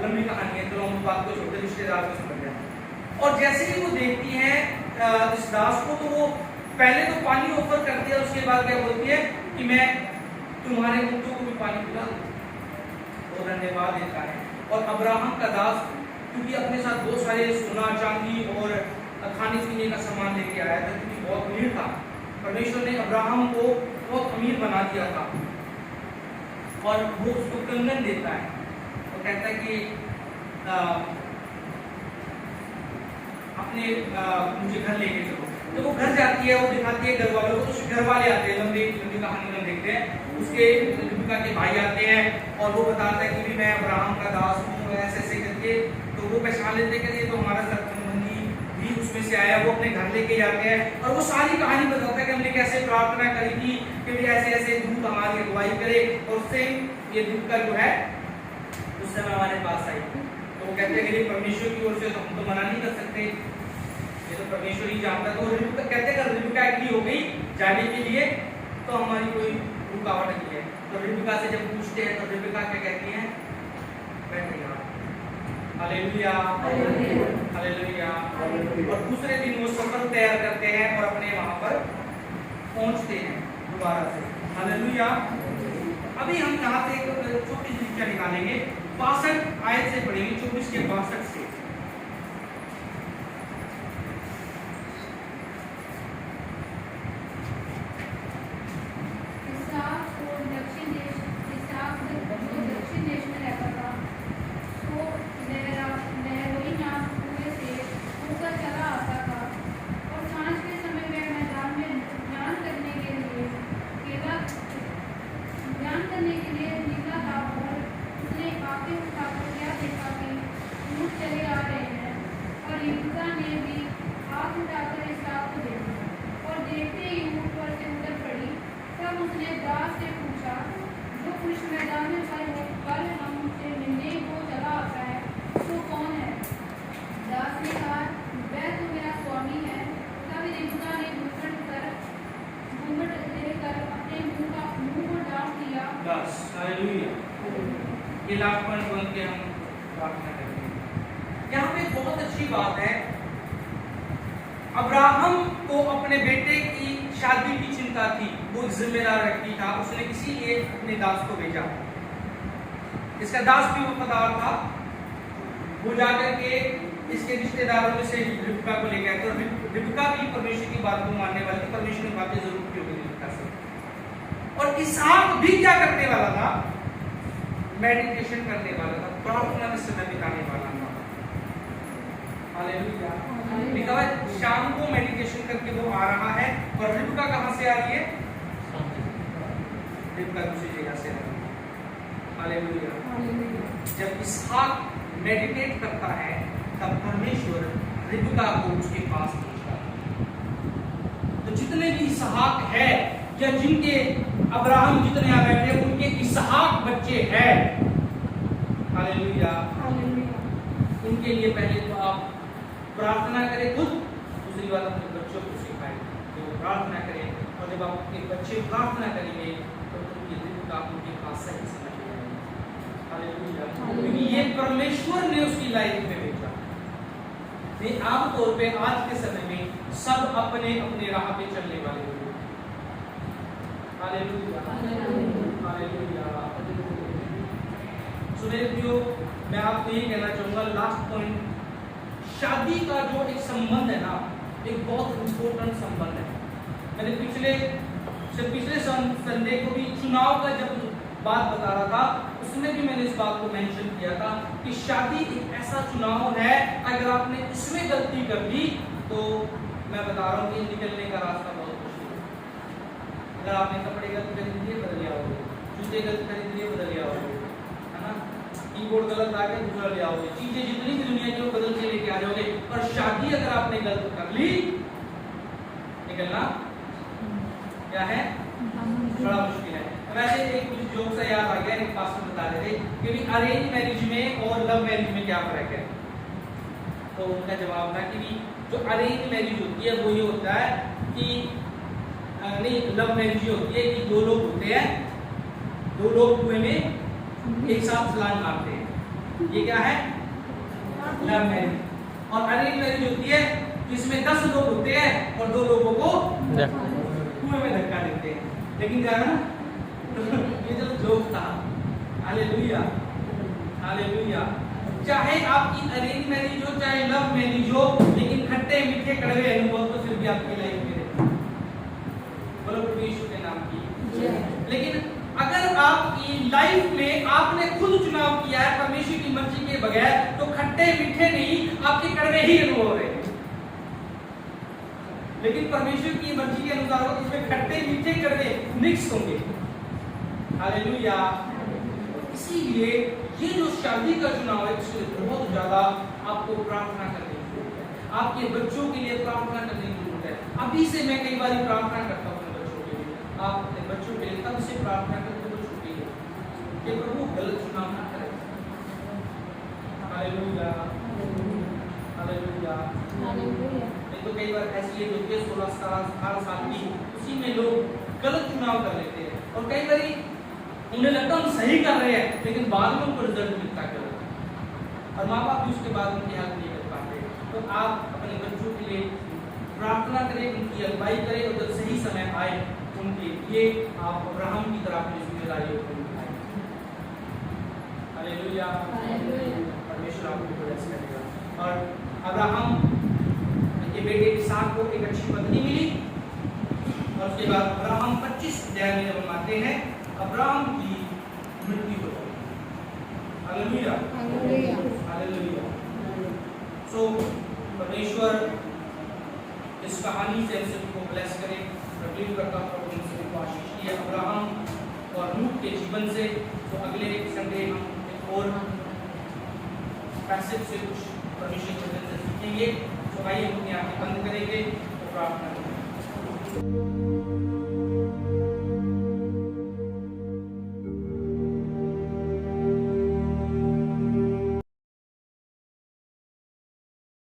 लंबी कहानी है, तो हम बात को छोटे रिश्तेदार को समझ जाए। और जैसे ही वो देखती है इस दास को, तो वो पहले तो पानी ऑफर करती है, उसके बाद क्या बोलती है कि मैं तुम्हारे ऊँटों को भी पानी पिला दूं, और धन्यवाद देता है। और अब्राहम का दास क्योंकि अपने साथ बहुत सारे सोना चांदी और खाने पीने का सामान लेके आया था, क्योंकि बहुत अमीर था, परमेश्वर ने अब्राहम को बहुत अमीर बना दिया था, और वो उसको कंगन देता है, वो कहता है कि अपने मुझे घर लेके चलो। तो वो घर जाती है, वो दिखाती है घर वालों को, तो घर वाले आते हैं, लंबी कहानी में देखते हैं, उसके रिबका के भाई आते हैं, और वो बताता है कि भी मैं अब्राहम का दास हूँ, ऐसे ऐसे करके, तो वो पहचान लेते हैं कि ये तो हमारा संबंधी भी उसमें से आया, वो अपने घर लेके जाते हैं, और वो सारी कहानी बताता है कि हमने कैसे प्रार्थना करी थी कि भी ऐसे ऐसे दूत हमारी अगुवाई करे, और उससे ये रिबका जो है उस समय हमारे पास आई। तो वो कहते हैं कि परमेश्वर की ओर से तो हम तो मना नहीं कर सकते, ये तो परमेश्वर ही जानता है। तो रिबका कहते हैं कि रिबका एग्री हो गई जाने के लिए, तो हमारी कोई रुकावट नहीं है। तो रिबका से जब पूछते हैं तो रिबका क्या कहती हैं, बैठे यार, हालेलुया हालेलुया। और दूसरे दिन वो सफर तैयार करते हैं और अपने वहां पर पहुंचते हैं दोबारा से, हालेलुया। अभी हम यहाँ से एक छोटी सी शिक्षा निकालेंगे, 62 आयत से पढ़ेंगे, 24 के 62 से। ये लास्ट पॉइंट बोल के हम प्रार्थना करेंगे। यहाँ पे बहुत अच्छी बात है, अब्राहम को अपने बेटे की शादी की चिंता थी, वो जिम्मेदार व्यक्ति था, उसने इसीलिए अपने दास को भेजा। इसका दास भी वफादार था, वो जाकर के इसके रिश्तेदारों में से रिबका को ले गया, तो रिबका भी परमेश्वर की बात को मानने वाली, परमेश्वर की बातें जरूर की होगी रिबका से। और इसहाक भी क्या करने वाला था, मेडिटेशन करने वाला था, प्रार्थना में समय बिताने वाला था, हालेलुया। लिखा है शाम को मेडिटेशन करके वो आ रहा है, और रिबका कहां से आ रही है, रिबका दूसरी जगह से आ रही है, हालेलुया। जब इसहाक मेडिटेट करता है तब परमेश्वर रिबका को उसके पास भेजता है। तो जितने भी इसहाक है, या जिनके अब्राहम जितने आ बैठे हैं, उनके इसहाक बच्चे हैं, हालेलुया। उनके लिए पहले तो आप प्रार्थना करें खुद, दूसरी बात अपने बच्चों को सिखाएं तो प्रार्थना करें, और जब आपके बच्चे प्रार्थना करेंगे तो उनकी दिल का उनके पास सही समझ आएगा, हालेलुया। क्योंकि ये परमेश्वर ने उसकी लाइफ में भेजा। ये आमतौर पे आज के समय में सब अपने अपने राह पे चलने वाले लोग, हालेलुया हालेलुया। सो मेरे प्रियो, मैं आपको ये कहना चाहूंगा, लास्ट पॉइंट, शादी का जो एक संबंध है ना, एक बहुत इंपॉर्टेंट संबंध है। मैंने पिछले संडे को भी चुनाव का जब बात बता रहा था, उसमें भी मैंने इस बात को मेंशन किया था कि शादी एक ऐसा चुनाव है, अगर आपने इसमें गलती कर दी तो मैं बता रहा हूँ कि निकलने का रास्ता बहुत मुश्किल है। अगर आपने कपड़े गलत खरीद लिए, बदल लिया होगा, जूते गलत खरीद लिए, बदल लिया होगा, है ना, कीबोर्ड गलत लाके दूसरा ले आओगे, चीजें जितनी भी दुनिया की वो बदल के लेके आ जाओगे। और शादी अगर आपने गलत कर ली, निकलना क्या है, बड़ा मुश्किल है। वैसे एक कुछ जोक सा याद आ गया, एक पास्टर बता रहे थे कि अरेंज मैरिज में और लव मैरिज में क्या फर्क है। तो उनका जवाब था कि भी जो अरेंज मैरिज होती है वो ये होता है कि नहीं, लव मैरिज होती है कि दो लोग होते हैं, दो लोग कुएं में एक साथ छलांग मारते हैं, ये क्या है लव मैरिज। और अरेंज मैरिज होती है जिसमें 10 लोग होते हैं और 2 लोगों को कुएं में धक्का देते हैं। लेकिन क्या है ना, ये जो जोक था, हालेलुया हालेलुया, चाहे आपकी अरेंज मैरिज हो चाहे लव मैरिज हो, लेकिन खट्टे मीठे कड़वे अनुभव तो फिर भी आपकी लाइफ में रहते हैं। बोलो प्रभु यीशु के नाम की। लेकिन अगर आपकी लाइफ में आपने खुद चुनाव किया है परमेश्वर की मर्जी के बगैर, तो खट्टे मीठे नहीं, आपके कड़वे ही अनुभव है। लेकिन परमेश्वर की मर्जी के अनुसार हो, इसमें खट्टे मीठे कड़वे मिक्स होंगे। हालेलुया। इसीलिए ये जो शादी का चुनाव है, इसमें बहुत ज्यादा आपको प्रार्थना करनी है, आपके बच्चों के लिए प्रार्थना करने की जरूरत है। अभी से मैं कई बार प्रार्थना करता हूँ अपने बच्चों के लिए, आप अपने बच्चों के लिए तब से प्रार्थना करते हो छोटे हैं कि प्रभु गलत चुनाव ना करें। Hallelujah hallelujah. नहीं तो कई बार ऐसी है जो 16-17 साल की, उसी में लोग गलत चुनाव कर लेते हैं और कई बार उन्हें लगता हम सही कर रहे हैं, लेकिन बाद में उनको रिजल्ट मिलता गलत और माँ बाप भी उसके बाद उनकी हेल्प नहीं कर पाते। तो आप अपने बच्चों के लिए प्रार्थना करें, उनकी अगुवाई करें और जब सही समय आए उनके लिए आप अब्राहम की तरह अपनी जिम्मेदारियों को निभाएं। हालेलुया। परमेश्वर आपको ब्लेस करेगा। और अब्राहम के बेटे इसहाक को एक अच्छी पत्नी मिली और उसके बाद अब्राहम 25 अध्याय में जब हम आते हैं, अब्राहम की मृत्यु हो गई। Hallelujah hallelujah. सो परमेश्वर इस कहानी से हम सभी को ब्लेस करें। प्रभु करता हूं उन सभी को आशीष दिए अब्राहम और लूत के जीवन से। तो अगले संडे हम एक और पैसेज से कुछ परमेश्वर के वचन से सीखेंगे। तो आइए हम अपनी आंखें बंद करेंगे तो प्रार्थना करेंगे।